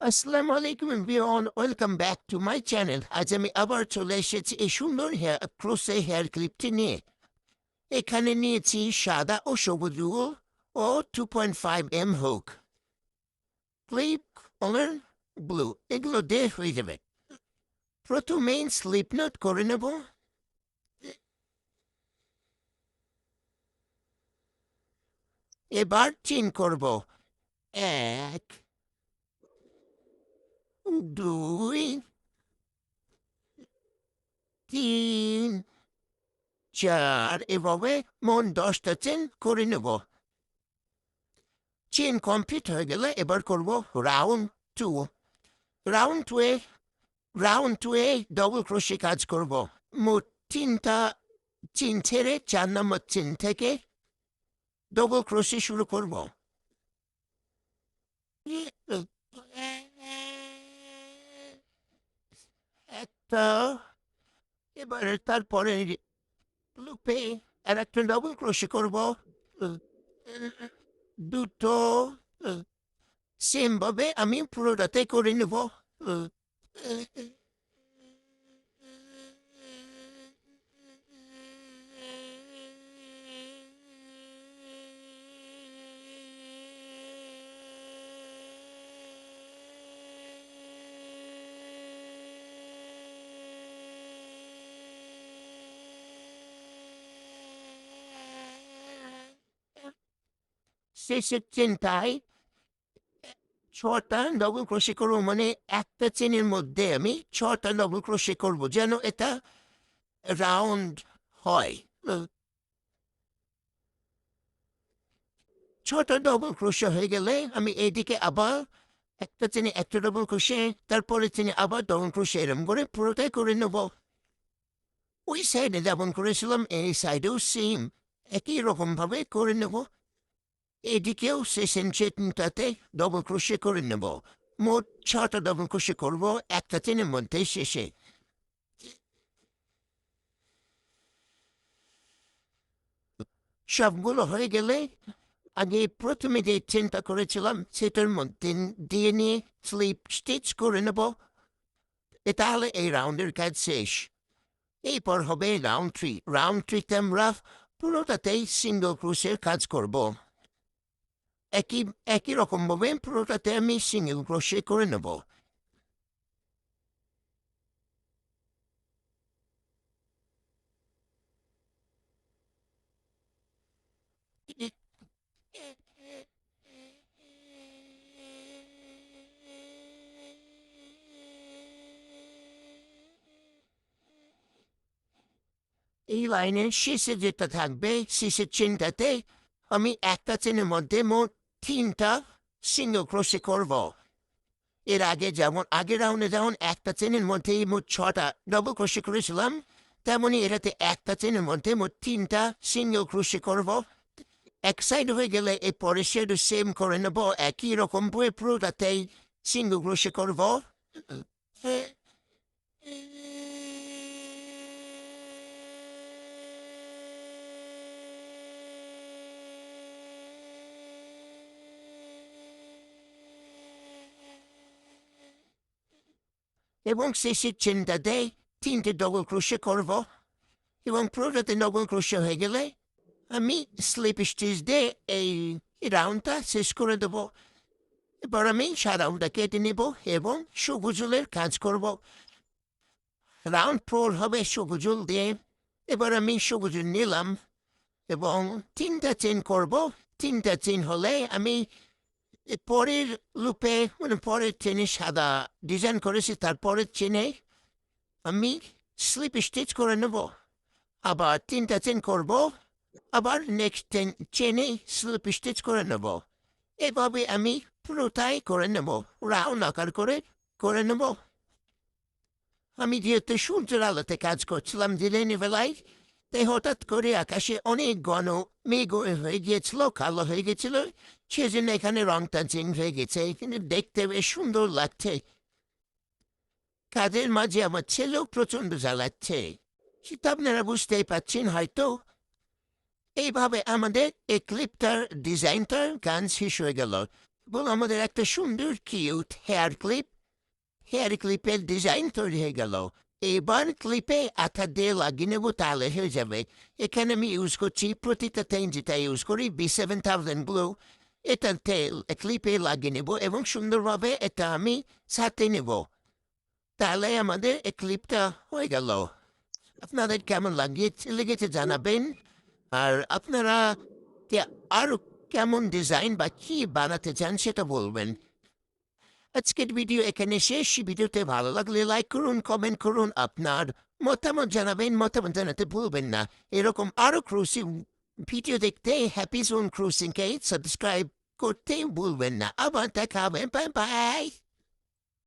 আসসালামু আলাইকুম everyone, welcome back to my channel. আজ আমি আবার চলে এসেছি এই সুন্দর ক্রোশে হেয়ার ক্লিপটি নিয়ে। এখানে নিয়েছি সাদা ও সবুজ উল ও 2.5 হুক, ক্লিপ, কালার ব্লু, এগুলো দিয়ে হয়ে যাবে। প্রথমে স্লিপ নোট করে নেব। এবার চেইন করব 1, 2, 3, 4, এভাবে মোট 10টা চেইন করে নেব। চেইন কমপ্লিট হয়ে গেলে এবার করব রাউন্ড টু। রাউন্ড টুয়ে রাউন্ড টুয়ে ডবল ক্রোশে কাজ করব। মোট 3টা চেইন ছেড়ে 4 নম্বর চেইন থেকে ডবল ক্রোশে শুরু করব। একটা, এবারে তারপরে লুপে আর একটা ডবল ক্রোশে করব। দুটো সেম ভাবে আমি পুরোটাতে করে নেব। শেষের চেনটায় 6টা ডবল ক্রোশে করবো, মানে একটা চেনের মধ্যে আমি 6টা ডবল ক্রোশে করব যেন এটা রাউন্ড হয়। 6টা ডবল ক্রোশে হয়ে গেলে আমি এইদিকে আবার একটা চেনে একটা ডবল ক্রোশে, তারপরে চেনে আবার ডবল ক্রোশে, এরম করে পুরোটাই করে নেব। ওই সাইডে যেমন করেছিলাম এই সাইডেও সেম একই রকমভাবে করে নেব। এদিকেও শেষের চেনটাতে ডবল ক্রোশে করে নেব। মোট 6টা ডবল ক্রোশে করব একটা চেনের মধ্যে শেষে। সবগুলো হয়ে গেলে আগে প্রথমে যে চেনটা করেছিলাম সেটার মধ্যে দিয়ে নিয়ে স্লিপ স্টিচ করে নেব। তাহলে এই রাউন্ডের কাজ শেষ। এরপর হবে রাউন্ড থ্রি। রাউন্ড থ্রিতে আমরা পুরোটাতেই সিঙ্গল ক্রোশের কাজ করব। একই একই রকমভাবে পুরোটাতে আমি সিঙ্গল ক্রোশে করে নেব। এই লাইনের শেষে যেটা থাকবে শেষের চেনটাতে আমি একটা চেনের মধ্যে মোট 3টা সিঙ্গল ক্রোশে করব। এর আগে যেমন আগের রাউন্ডে যেমন একটা চেনের মধ্যেই মোট 6টা ডবল ক্রোশে করেছিলাম, তেমনই এটাতে একটা চেনের মধ্যে মোট 3টা সিঙ্গল ক্রোশে করব। এক সাইড হয়ে গেলে এই পরে সেটা সেম করে নেব, একই রকম বই পুরোটাতেই সিঙ্গল ক্রোশে করব। এবং শেষের চেনটাতে 3টে ডবল ক্রোশে করব। এবং পুরোটাতে ডবল ক্রোশে হয়ে গেলে আমি স্লিপ স্টিচ দিয়ে এই রাউন্ডটা শেষ করে দেবো। এবার আমি রাউন্ডটা কেটে নেব এবং সবুজ উলের কাজ করব। রাউন্ড 4 হবে সবুজ উল দিয়ে। এবার আমি সবুজ উল নিলাম এবং 3টা চেন করব। 3টা চেন হলে আমি পরের লুপে, মানে পরের চেনে সাদা ডিজাইন করেছি, তারপরের চেনে আমি স্লিপ স্টিচ করে নেব। আবার 3টা চেন করব, আবার নেক্সট চেনে স্লিপ স্টিচ করে নেব। এভাবে আমি পুরোটাই করে নেব, রাউন্ড আকার করে করে নেব। আমি যেহেতু সূর্যের আলোতে কাজ করছিলাম দিনের বেলায়, তাই হঠাৎ করে আকাশে অনেক ঘন মেঘ হয়ে গিয়েছিল, কালো হয়ে গেছিল, সেজন্য এখানে রংটা চেঞ্জ হয়ে গেছে। এখানে দেখতে বেশ সুন্দর লাগছে। কাজের মাঝে আমার ছেলেও প্রচণ্ড জ্বালাচ্ছে, সেটা আপনারা বুঝতেই পারছেন হয়তো। এইভাবে আমাদের এই ক্লিপটার ডিজাইনটার গান শেষ হয়ে গেল। বলো আমাদের একটা সুন্দর কিউট হেয়ার ক্লিপের ডিজাইন তৈরি হয়ে গেল। এবার ক্লিপে আঠা দিয়ে লাগিয়ে নেবো, তাহলে হয়ে যাবে। এখানে আমি ইউজ করছি প্রতিটা তেল, যেটা ইউজ করি B7000 গ্লু। এটা তেল ক্লিপে লাগিয়ে নেব এবং সুন্দরভাবে এটা আমি সাথে নেব, তাহলে আমাদের এই ক্লিপটা হয়ে গেল। আপনাদের কেমন লেগেছে জানাবেন। আর আপনারা আরো কেমন ডিজাইন বা কি বানাতে চান সেটা বলবেন। আজকের ভিডিও এখানে শেষ। ভিডিওতে ভালো লাগলে লাইক করুন, কমেন্ট করুন, আপনার মতামত জানাবেন। মতামত জানাতে ভুলবেন না। এরকম আরো ক্রুসিং ভিডিও দেখতে হ্যাপি জোন ক্রুসিংকে সাবস্ক্রাইব করতে ভুলবেন না। আবার দেখা হবে, বাই বাই।